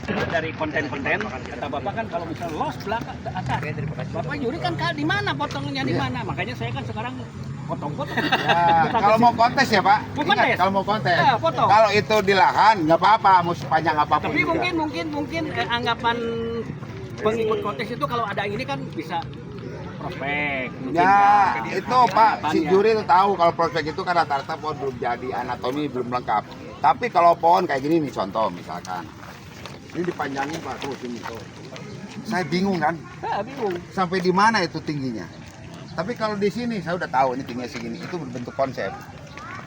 dari konten-konten kata bapak kan kalau misal los belakang atas bapak juri kan di mana potongnya di mana, makanya saya kan sekarang potong-potong. Ya, kalau mau kontes ya Pak, Mau ingat, kontes? kalau mau kontes, Ya, potong. kalau itu di lahan nggak apa-apa, mau sepanjang apapun. Tapi juga. mungkin anggapan pengikut kontes itu kalau ada ini kan bisa prospek. Mungkin Ya, kan, itu Pak, si harapannya. juri itu tahu kalau prospek itu kan rata-rata pohon belum jadi, anatomi belum lengkap. Tapi kalau pohon kayak gini nih contoh misalkan, ini dipanjangin Pak, tuh sini tuh. Saya bingung kan, Bingung. sampai di mana itu tingginya. Tapi kalau di sini saya udah tahu ini tingginya segini, itu berbentuk konsep.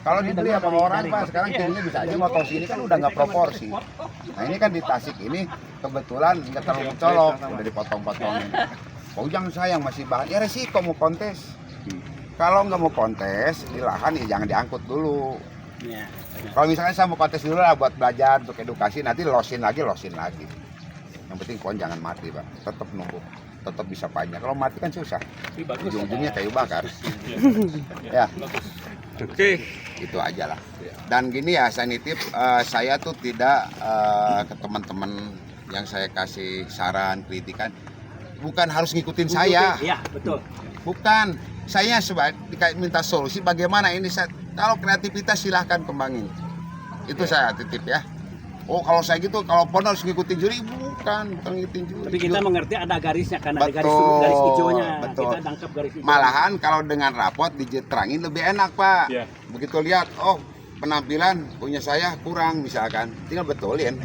Kalau dibeli sama orang Pak, sekarang tingginya bisa aja motong sini kan udah nggak proporsi. Nah ini kan di Tasik ini kebetulan nggak terlalu mencolok, udah dipotong-potongin. Oh jangan sayang masih bahan, ya resiko mau kontes. Kalau nggak mau kontes di lahan ya jangan diangkut dulu. Ya. Kalau misalnya saya mau kontes dulu lah buat belajar, untuk edukasi, nanti losin lagi. Yang penting pohon jangan mati Pak, tetap nunggu, tetap bisa panjang. Kalau mati kan susah, ujung-ujungnya kayu bakar. Ya, Oke. itu aja lah. Dan gini ya, saya nitip, saya tuh tidak ke teman-teman yang saya kasih saran, kritikan, bukan harus ngikutin saya. Iya, betul. Bukan, saya minta solusi bagaimana ini. Kalau kreativitas silahkan kembangin. Itu saya titip ya. Oh kalau saya gitu, kalau pohon harus ngikutin juri, bukan ngikutin juri. Tapi kita mengerti ada garisnya kan, ada Betul, garis hijaunya. betul. Kita tangkap garis hijau. Malahan kalau dengan rapot diterangin lebih enak Pak. Ya. Begitu lihat, oh penampilan punya saya kurang misalkan, tinggal betulin.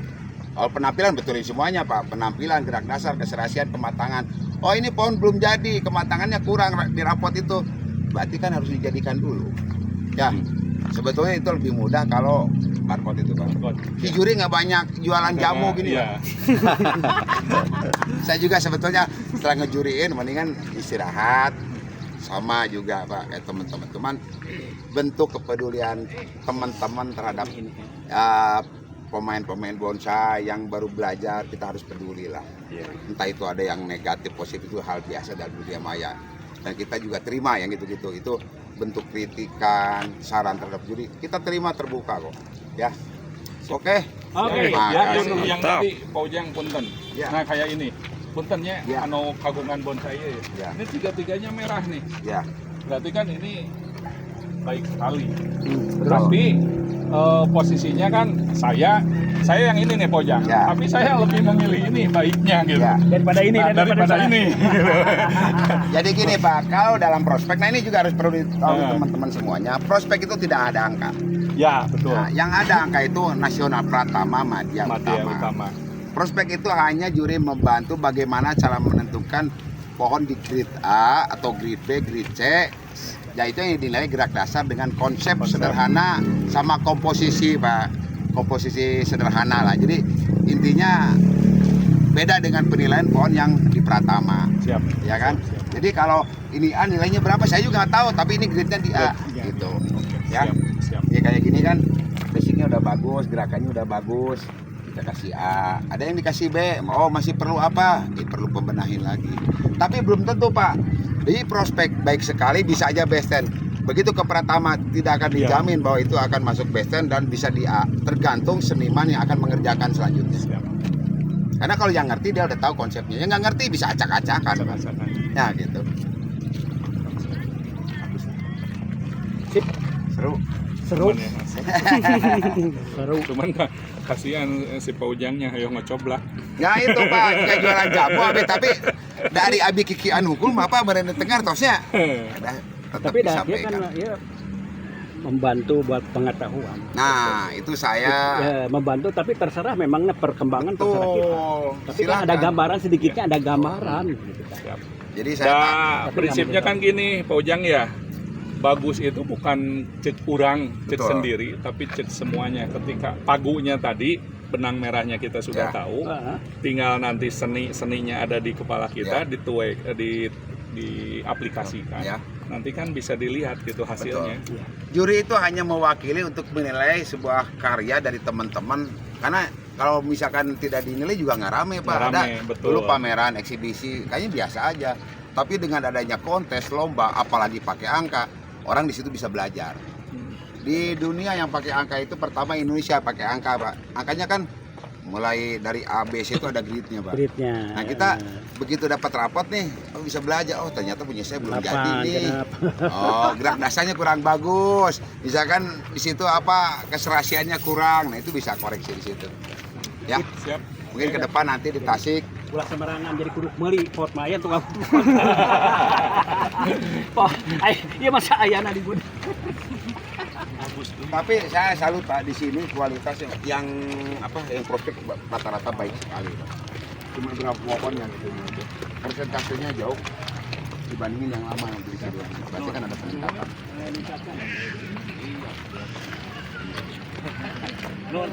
Kalau penampilan betulin semuanya Pak, penampilan, gerak dasar, keserasian, kematangan. Oh ini pohon belum jadi, kematangannya kurang di rapot itu, berarti kan harus dijadikan dulu. Ya, sebetulnya itu lebih mudah kalau rapot itu Pak. Si juri nggak banyak jualan jamu gini. Iya. Saya juga sebetulnya setelah ngejuriin mendingan istirahat, sama juga Pak kayak teman-teman. Cuman bentuk kepedulian teman-teman terhadap pemain-pemain bonsai yang baru belajar, kita harus peduli lah. Entah itu ada yang negatif, positif, itu hal biasa dalam dunia maya. Dan kita juga terima yang gitu-gitu. Itu bentuk kritikan, saran terhadap juri, kita terima terbuka kok. Ya, oke. Oke. Terima Ya, kasih. yang tadi Pak Ujang punten. Ya. Nah kayak ini, puntennya Ya. anu kagungan bonsai ya. Ya. Ini tiga-tiganya merah nih. Ya, Berarti kan ini baik sekali. betul. Tapi posisinya kan saya yang ini nih Pak Ujang. Ya. Tapi saya lebih memilih ini baiknya gitu. Ya. Daripada ini, Nah, daripada saya. ini. Jadi gini Pak, kalau dalam prospek, nah ini juga harus perlu ditahui Ya. teman-teman semuanya. Prospek itu tidak ada angka. Ya betul. Nah, yang ada angka itu nasional, pratama, madya, Madya utama. utama. Prospek itu hanya juri membantu bagaimana cara menentukan pohon di grade A atau grade B, grade C. Ya itu yang dinilai gerak dasar dengan konsep sederhana sama komposisi Pak. Komposisi sederhana lah. Jadi intinya beda dengan penilaian pohon yang di pratama. Siap. Ya kan? Siap. Jadi kalau ini A nilainya berapa saya juga nggak tahu, tapi ini grade-nya di A Ya, gitu. ya. Ya. Siap. Ya kayak gini kan, basicnya udah bagus, gerakannya udah bagus, kita kasih A. Ada yang dikasih B, oh masih perlu apa? Perlu pembenahin lagi. Tapi belum tentu Pak. Jadi prospek baik sekali bisa aja best 10. Begitu ke pratama tidak akan dijamin bahwa itu akan masuk best 10 dan bisa di A. Tergantung seniman yang akan mengerjakan selanjutnya. Siap. Karena kalau yang ngerti dia udah tahu konsepnya. Yang nggak ngerti bisa acak-acakan. Rasakan. Ya gitu. Sip. Seru. Seru. Cuman ya, Seru. cuman kasihan si Pak Ujangnya ayo ngecoblak. Nah itu Pak, kayak jualan jamu tapi dari abi kiki anu hukum apa bareng tengar tosnya. Ada tetap Tapi dia kan disampaikan. ya membantu buat pengetahuan. Nah, itu saya Ya, membantu tapi terserah memangnya perkembangan terserah kita. tuh. Tapi kan ada gambaran sedikitnya, ada gambaran gitu kan. Siap. Jadi saya Nah, Tapi prinsipnya nggak kan gini, Pak Ujang ya. Bagus itu bukan cet urang, cet Betul. sendiri, tapi cet semuanya. Ketika pagunya tadi, benang merahnya kita sudah Ya. tahu, Ah, tinggal nanti seninya ada di kepala kita, diaplikasikan. Ya. Nanti kan bisa dilihat gitu hasilnya. iya. juri itu hanya mewakili untuk menilai sebuah karya dari teman-teman. Karena kalau misalkan tidak dinilai juga nggak rame Pak. Nggak Ada rame, betul. dulu pameran, eksibisi, kayaknya biasa aja. Tapi dengan adanya kontes, lomba, apalagi pakai angka, orang di situ bisa belajar. Di dunia yang pakai angka itu pertama Indonesia pakai angka Pak. Angkanya kan mulai dari A, B, C itu ada gridnya Pak. Gridnya. Nah kita begitu dapat rapot nih, oh, bisa belajar, oh ternyata punya saya belum jadi Delapan, nih. genap. Oh gerak dasarnya kurang bagus, misalkan di situ apa keserasiannya kurang, nah itu bisa koreksi di situ. Ya, Siap. mungkin ke depan nanti di Tasik. Ulah sembarangan jadi kudu meuli pot maya tukang. Pak, iya masa ayana di gudang. Tapi saya salut Pak di sini kualitas yang apa yang prospek rata-rata baik sekali Pak. Cuma berapa pohonnya gitu. Persentasenya jauh dibandingin yang lama yang di sini. Berarti kan ada peningkatan. Nur.